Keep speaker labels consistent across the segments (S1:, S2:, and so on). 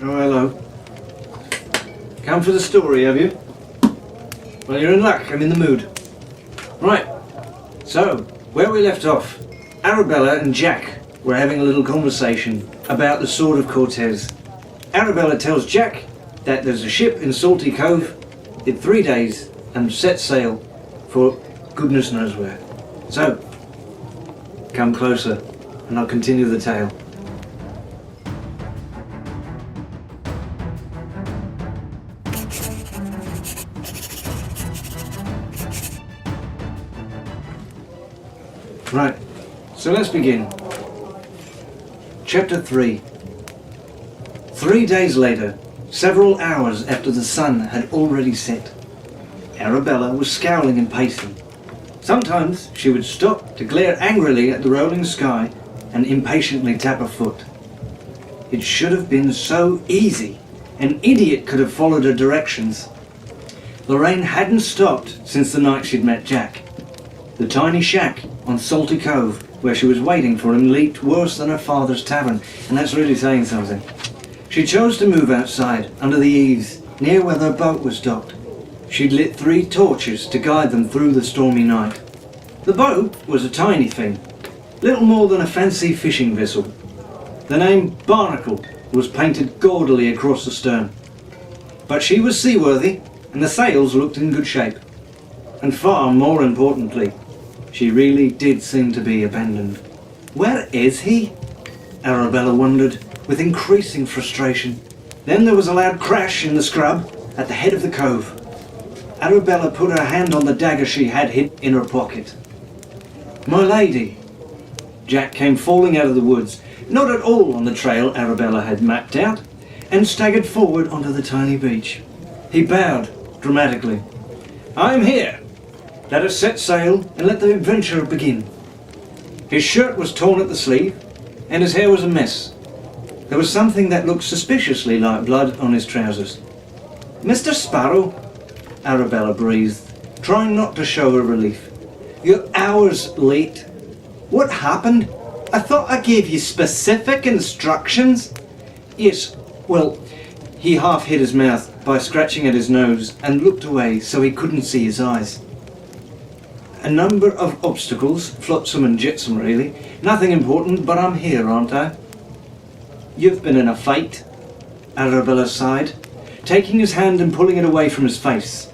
S1: Oh, hello. Come for the story, have you? Well, you're in luck. I'm in the mood. Right. So, where we left off, Arabella and Jack were having a little conversation about the Sword of Cortez. Arabella tells Jack that there's a ship in Salty Cove in 3 days and set sail for goodness knows where. So, come closer and I'll continue the tale. Right, so let's begin. Chapter 3. 3 days later, several hours after the sun had already set, Arabella was scowling and pacing. Sometimes she would stop to glare angrily at the rolling sky and impatiently tap her foot. It should have been so easy. An idiot could have followed her directions. The rain hadn't stopped since the night she'd met Jack. The tiny shack on Salty Cove, where she was waiting for him, leaked worse than her father's tavern, and that's really saying something. She chose to move outside, under the eaves, near where their boat was docked. She'd lit 3 torches to guide them through the stormy night. The boat was a tiny thing, little more than a fancy fishing vessel. The name Barnacle was painted gaudily across the stern. But she was seaworthy, and the sails looked in good shape. And far more importantly, she really did seem to be abandoned. Where is he? Arabella wondered, with increasing frustration. Then there was a loud crash in the scrub at the head of the cove. Arabella put her hand on the dagger she had hid in her pocket. My lady! Jack came falling out of the woods, not at all on the trail Arabella had mapped out, and staggered forward onto the tiny beach. He bowed dramatically. I am here. Let us set sail and let the adventure begin. His shirt was torn at the sleeve, and his hair was a mess. There was something that looked suspiciously like blood on his trousers. Mr. Sparrow, Arabella breathed, trying not to show her relief. You're hours late. What happened? I thought I gave you specific instructions. Yes, well, he half hid his mouth by scratching at his nose and looked away so he couldn't see his eyes. A number of obstacles, flotsam and jetsam really. Nothing important, but I'm here, aren't I? You've been in a fight, Arabella sighed, taking his hand and pulling it away from his face.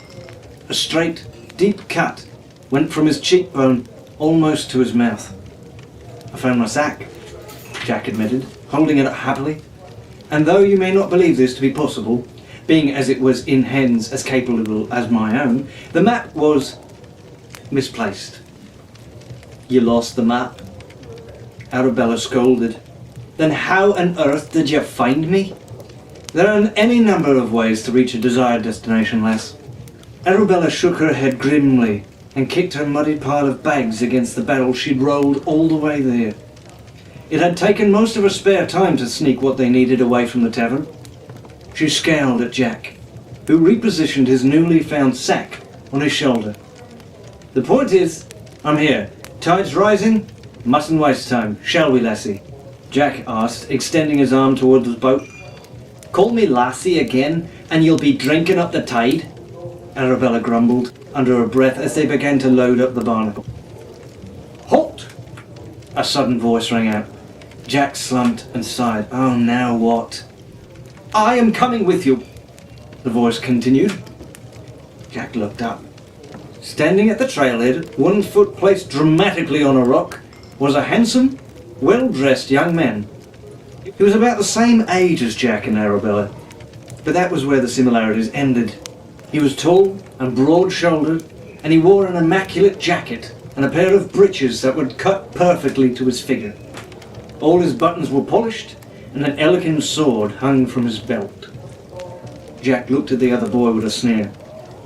S1: A straight, deep cut went from his cheekbone almost to his mouth. I found my sack, Jack admitted, holding it up happily. And though you may not believe this to be possible, being as it was in hands as capable as my own, the map was misplaced. You lost the map? Arabella scolded. Then how on earth did you find me? There are any number of ways to reach a desired destination, lass. Arabella shook her head grimly and kicked her muddy pile of bags against the barrel she'd rolled all the way there. It had taken most of her spare time to sneak what they needed away from the tavern. She scowled at Jack, who repositioned his newly found sack on his shoulder. The point is, I'm here. Tide's rising. Mustn't waste time, shall we, lassie? Jack asked, extending his arm towards the boat. Call me lassie again, and you'll be drinking up the tide, Arabella grumbled under her breath as they began to load up the barnacle. Halt! A sudden voice rang out. Jack slumped and sighed. Oh, now what? I am coming with you, the voice continued. Jack looked up. Standing at the trailhead, one foot placed dramatically on a rock, was a handsome, well-dressed young man. He was about the same age as Jack and Arabella, but that was where the similarities ended. He was tall and broad-shouldered, and he wore an immaculate jacket and a pair of breeches that would cut perfectly to his figure. All his buttons were polished, and an elegant sword hung from his belt. Jack looked at the other boy with a sneer.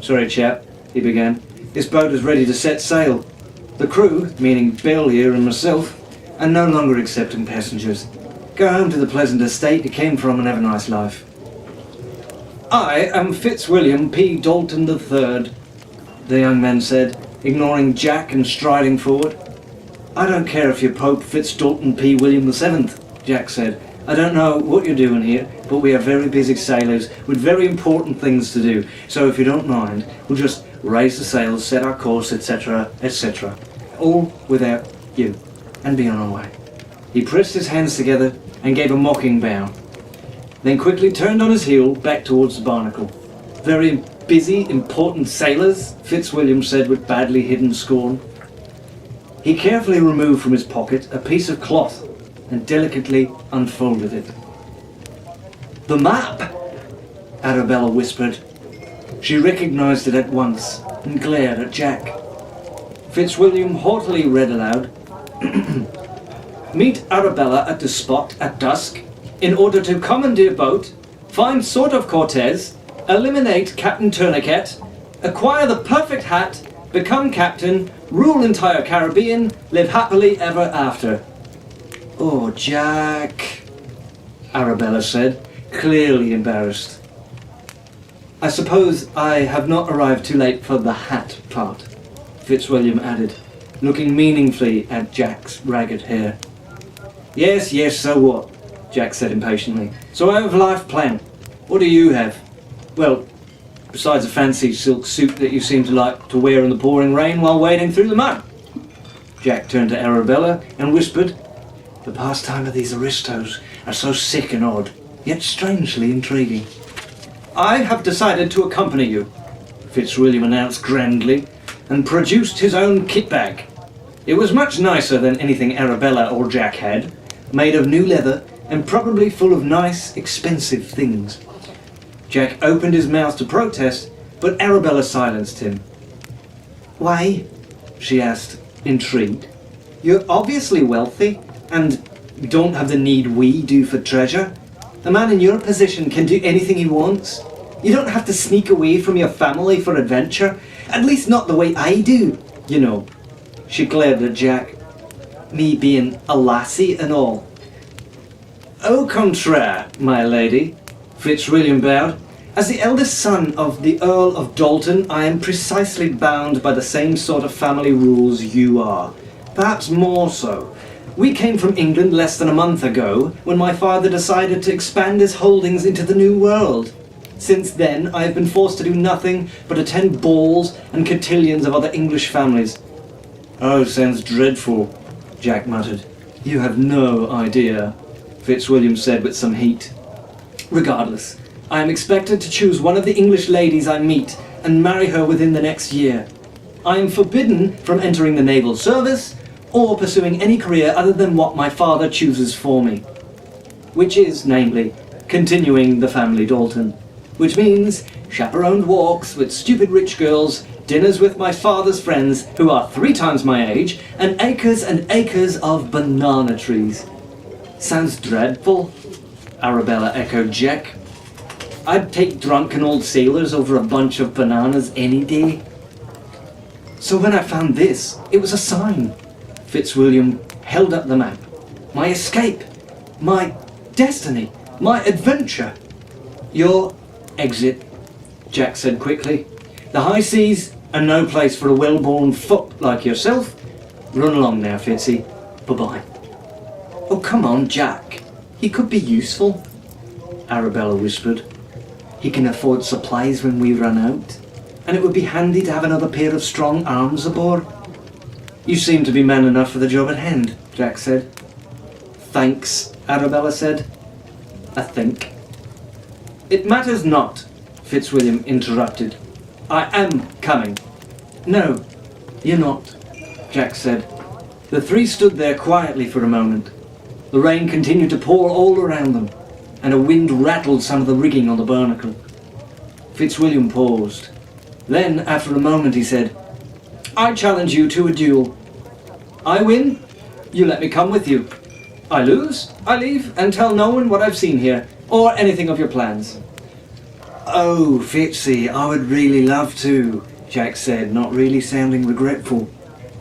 S1: Sorry, chap, he began. This boat is ready to set sail. The crew, meaning Bill here and myself, are no longer accepting passengers. Go home to the pleasant estate you came from and have a nice life. I am Fitzwilliam P. Dalton III, the young man said, ignoring Jack and striding forward. I don't care if you're Pope Fitzdalton P. William VII, Jack said. I don't know what you're doing here, but we are very busy sailors with very important things to do. So if you don't mind, we'll just raise the sails, set our course, etc., etc. All without you, and be on our way. He pressed his hands together and gave a mocking bow, then quickly turned on his heel back towards the barnacle. Very busy, important sailors, Fitzwilliam said with badly hidden scorn. He carefully removed from his pocket a piece of cloth and delicately unfolded it. "The map!" Arabella whispered. She recognized it at once and glared at Jack. Fitzwilliam haughtily read aloud, "Meet Arabella at the spot at dusk in order to commandeer boat, find Sword of Cortez, eliminate Captain Tourniquet, acquire the perfect hat, become captain, rule entire Caribbean, live happily ever after." "Oh, Jack," Arabella said, clearly embarrassed. "I suppose I have not arrived too late for the hat part," Fitzwilliam added, looking meaningfully at Jack's ragged hair. Yes, so what?" Jack said impatiently. "So I have a life plan. What do you have? Well, besides a fancy silk suit that you seem to like to wear in the pouring rain while wading through the mud." Jack turned to Arabella and whispered, "The pastime of these aristos are so sick and odd, yet strangely intriguing." "I have decided to accompany you," Fitzwilliam announced grandly, and produced his own kit bag. It was much nicer than anything Arabella or Jack had, made of new leather and probably full of nice, expensive things. Jack opened his mouth to protest, but Arabella silenced him. "Why?" she asked, intrigued. "You're obviously wealthy, and don't have the need we do for treasure. A man in your position can do anything he wants. You don't have to sneak away from your family for adventure, at least not the way I do, you know." She glared at Jack. "Me being a lassie and all." "Au contraire, my lady," Fitzwilliam bowed. "As the eldest son of the Earl of Dalton, I am precisely bound by the same sort of family rules you are. Perhaps more so. We came from England less than a month ago, when my father decided to expand his holdings into the New World. Since then, I have been forced to do nothing but attend balls and cotillions of other English families." "Oh, sounds dreadful," Jack muttered. "You have no idea," Fitzwilliam said with some heat. "Regardless, I am expected to choose one of the English ladies I meet and marry her within the next year. I am forbidden from entering the naval service or pursuing any career other than what my father chooses for me. Which is, namely, continuing the family Dalton. Which means chaperoned walks with stupid rich girls, dinners with my father's friends who are 3 times my age, and acres of banana trees." "Sounds dreadful," Arabella echoed Jack. "I'd take drunken old sailors over a bunch of bananas any day." "So when I found this, it was a sign." Fitzwilliam held up the map. "My escape, my destiny, my adventure." "Your exit," Jack said quickly. "The high seas are no place for a well-born foot like yourself. Run along now, Fitzy. Bye-bye." "Oh, come on, Jack. He could be useful," Arabella whispered. "He can afford supplies when we run out, and it would be handy to have another pair of strong arms aboard." "You seem to be man enough for the job at hand," Jack said. "Thanks," Arabella said. "I think." "It matters not," Fitzwilliam interrupted. "I am coming." "No, you're not," Jack said. The 3 stood there quietly for a moment. The rain continued to pour all around them, and a wind rattled some of the rigging on the barnacle. Fitzwilliam paused. Then, after a moment, he said, "I challenge you to a duel. I win, you let me come with you. I lose, I leave and tell no one what I've seen here, or anything of your plans." "Oh, Fitzy, I would really love to," Jack said, not really sounding regretful.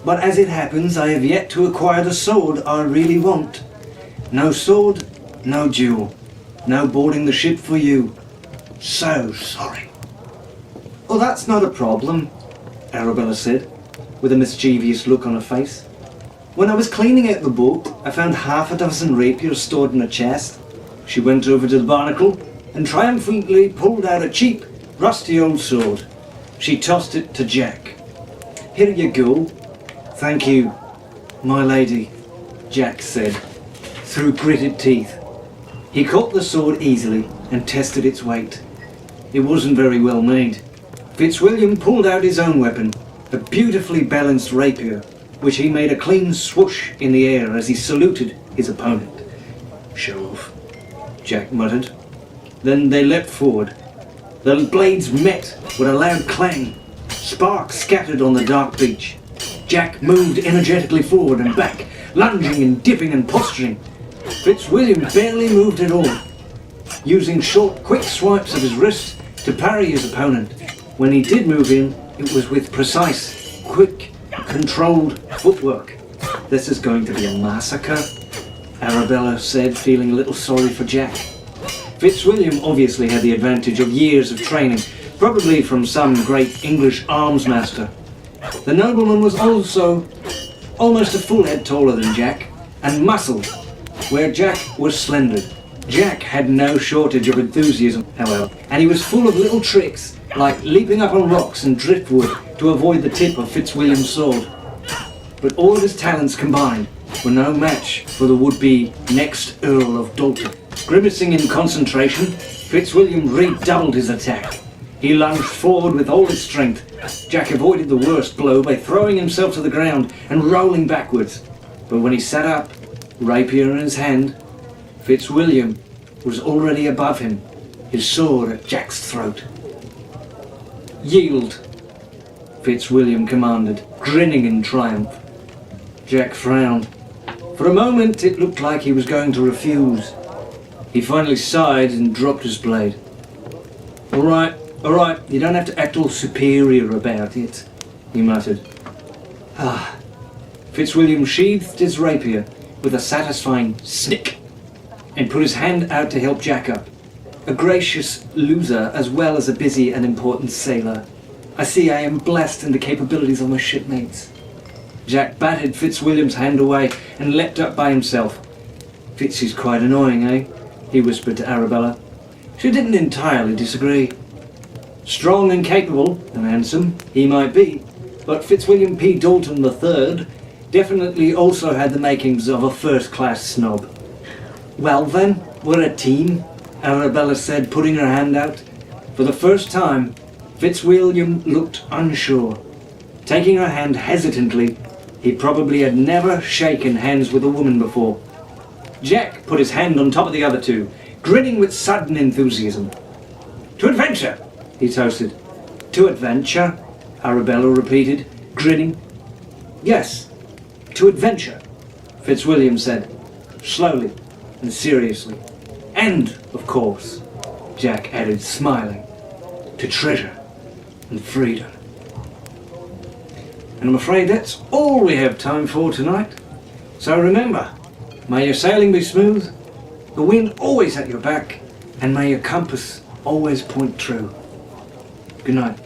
S1: "But as it happens, I have yet to acquire the sword I really want. No sword, no duel. No boarding the ship for you. So sorry." "Oh, that's not a problem," Arabella said, with a mischievous look on her face. "When I was cleaning out the boat, I found half a dozen rapiers stored in a chest. She went over to the barnacle and triumphantly pulled out a cheap, rusty old sword. She tossed it to Jack. "Here you go." "Thank you, my lady," Jack said, through gritted teeth. He caught the sword easily and tested its weight. It wasn't very well made. Fitzwilliam pulled out his own weapon, a beautifully balanced rapier, which he made a clean swoosh in the air as he saluted his opponent. "Show off," Jack muttered. Then they leapt forward. The blades met with a loud clang. Sparks scattered on the dark beach. Jack moved energetically forward and back, lunging and dipping and posturing. Fitzwilliam barely moved at all, using short, quick swipes of his wrist to parry his opponent. When he did move in, it was with precise, quick, controlled footwork. "This is going to be a massacre," Arabella said, feeling a little sorry for Jack. Fitzwilliam obviously had the advantage of years of training, probably from some great English arms master. The nobleman was also almost a full head taller than Jack, and muscled, where Jack was slender. Jack had no shortage of enthusiasm, however, and he was full of little tricks, like leaping up on rocks and driftwood to avoid the tip of Fitzwilliam's sword. But all of his talents combined were no match for the would-be next Earl of Dalton. Grimacing in concentration, Fitzwilliam redoubled his attack. He lunged forward with all his strength. Jack avoided the worst blow by throwing himself to the ground and rolling backwards. But when he sat up, rapier in his hand, Fitzwilliam was already above him, his sword at Jack's throat. "Yield," Fitzwilliam commanded, grinning in triumph. Jack frowned. For a moment it looked like he was going to refuse. He finally sighed and dropped his blade. All right, you don't have to act all superior about it," he muttered. Fitzwilliam sheathed his rapier with a satisfying snick and put his hand out to help Jack up. A gracious loser as well as a busy and important sailor. "I see I am blessed in the capabilities of my shipmates." Jack batted Fitzwilliam's hand away and leapt up by himself. "Fitzy's quite annoying, eh?" he whispered to Arabella. She didn't entirely disagree. Strong and capable and handsome he might be, but Fitzwilliam P. Dalton III definitely also had the makings of a first-class snob. "Well then, we're a team," Arabella said, putting her hand out. For the first time, Fitzwilliam looked unsure. Taking her hand hesitantly, he probably had never shaken hands with a woman before. Jack put his hand on top of the other two, grinning with sudden enthusiasm. "To adventure!" he toasted. "To adventure?" Arabella repeated, grinning. "Yes, to adventure," Fitzwilliam said, slowly and seriously. "And, of course," Jack added, smiling, "to treasure and freedom." And I'm afraid that's all we have time for tonight. So remember, may your sailing be smooth, the wind always at your back, and may your compass always point true. Good night.